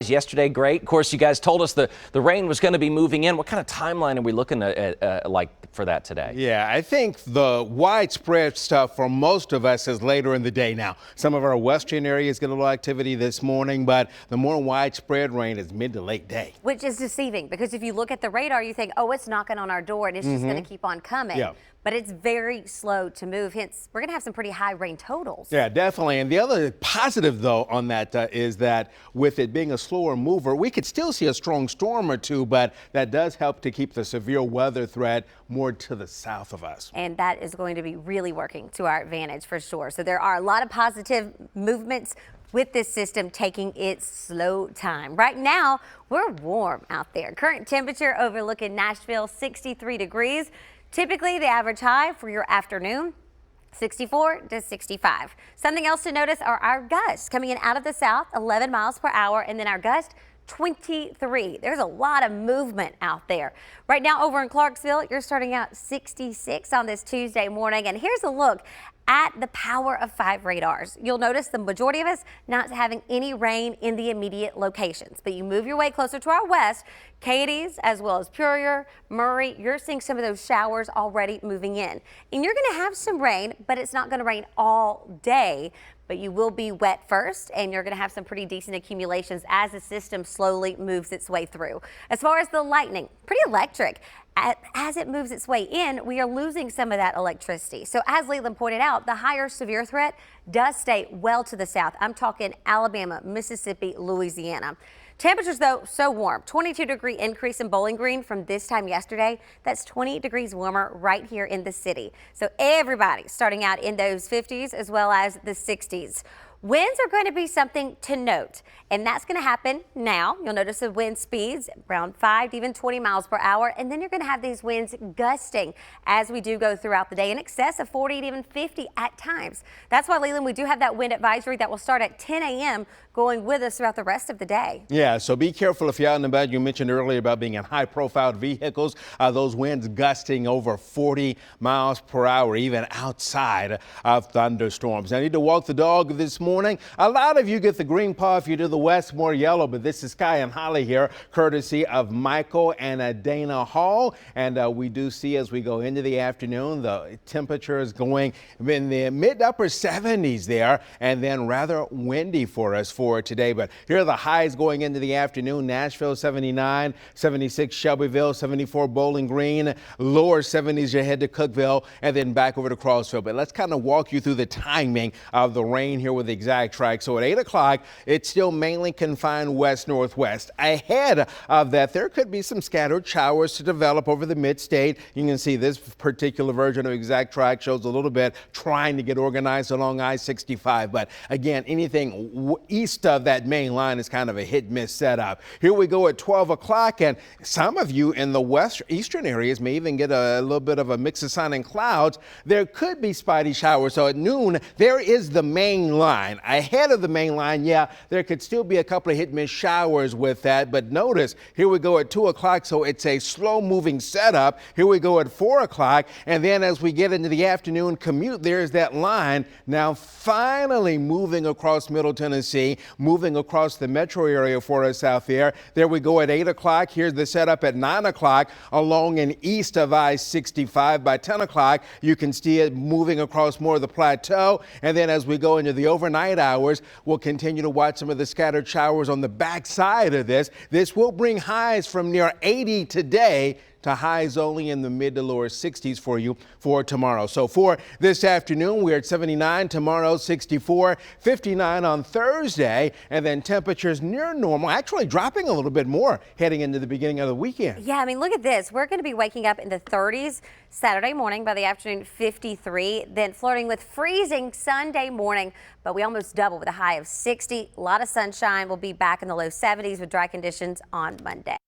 Yesterday, great. Of course, you guys told us the rain was going to be moving in. What kind of timeline are we looking at like for that today? Yeah, I think the widespread stuff for most of us is later in the day now. Some of our western areas get a little activity this morning, but the more widespread rain is mid to late day. Which is deceiving because if you look at the radar, you think, oh, it's knocking on our door and it's just going to keep on coming. Yeah. But it's very slow to move. Hence, we're going to have some pretty high rain totals. Yeah, definitely. And the other positive, though, on that is that with it being a slower mover, we could still see a strong storm or two, but that does help to keep the severe weather threat more to the south of us. And that is going to be really working to our advantage for sure. So there are a lot of positive movements with this system taking its slow time. Right now, we're warm out there. Current temperature overlooking Nashville, 63 degrees. Typically, the average high for your afternoon, 64 to 65. Something else to notice are our gusts coming in out of the south, 11 miles per hour, and then our gust, 23. There's a lot of movement out there. Right now over in Clarksville, you're starting out 66 on this Tuesday morning. And here's a look at the Power of 5 radars. You'll notice the majority of us not having any rain in the immediate locations. But you move your way closer to our west, Cadiz as well as Puryear, Murray, you're seeing some of those showers already moving in. And you're going to have some rain, but it's not going to rain all day. But you will be wet first, and you're going to have some pretty decent accumulations as the system slowly moves its way through. As far as the lightning, pretty electric. As it moves its way in, we are losing some of that electricity. So as Lelan pointed out, the higher severe threat does stay well to the south. I'm talking Alabama, Mississippi, Louisiana. Temperatures, though, so warm. 22-degree increase in Bowling Green from this time yesterday. That's 20 degrees warmer right here in the city. So everybody starting out in those 50s as well as the 60s. Winds are going to be something to note, and that's going to happen now. You'll notice the wind speeds around 5 to even 20 miles per hour, and then you're going to have these winds gusting as we do go throughout the day in excess of 40 to even 50 at times. That's why, Lelan, we do have that wind advisory that will start at 10 a.m. going with us throughout the rest of the day. Yeah, so be careful if you're out and about. You mentioned earlier about being in high-profile vehicles. Those winds gusting over 40 miles per hour, even outside of thunderstorms. I need to walk the dog this morning. A lot of you get the green paw if you do the west, more yellow, but this is Sky and Holly here, courtesy of Michael and Dana Hall. And we do see as we go into the afternoon, the temperature is going in the mid upper 70s there, and then rather windy for us for today. But here are the highs going into the afternoon. Nashville 79, 76 Shelbyville, 74 Bowling Green, lower 70s you head to Cookeville, and then back over to Crossville. But let's kind of walk you through the timing of the rain here with the exact track. So at 8 o'clock, it's still mainly confined west-northwest. Ahead of that, there could be some scattered showers to develop over the mid-state. You can see this particular version of exact track shows a little bit trying to get organized along I-65. But again, anything east of that main line is kind of a hit-miss setup. Here we go at 12 o'clock, and some of you in the eastern areas may even get a little bit of a mix of sun and clouds. There could be spotty showers. So at noon, there is the main line. Ahead of the main line, yeah, there could still be a couple of hit-miss showers with that. But notice, here we go at 2 o'clock, so it's a slow-moving setup. Here we go at 4 o'clock, and then as we get into the afternoon commute, there's that line now finally moving across Middle Tennessee, moving across the metro area for us out there. There we go at 8 o'clock. Here's the setup at 9 o'clock along and east of I-65. By 10 o'clock, you can see it moving across more of the plateau. And then as we go into the overnight hours, we'll continue to watch some of the scattered showers on the backside of this. This will bring highs from near 80 today to highs only in the mid to lower 60s for you for tomorrow. So for this afternoon, we're at 79, tomorrow 64, 59 on Thursday, and then temperatures near normal, actually dropping a little bit more heading into the beginning of the weekend. Yeah, I mean, look at this. We're going to be waking up in the 30s Saturday morning, by the afternoon 53, then flirting with freezing Sunday morning, but we almost double with a high of 60. A lot of sunshine. We'll be back in the low 70s with dry conditions on Monday.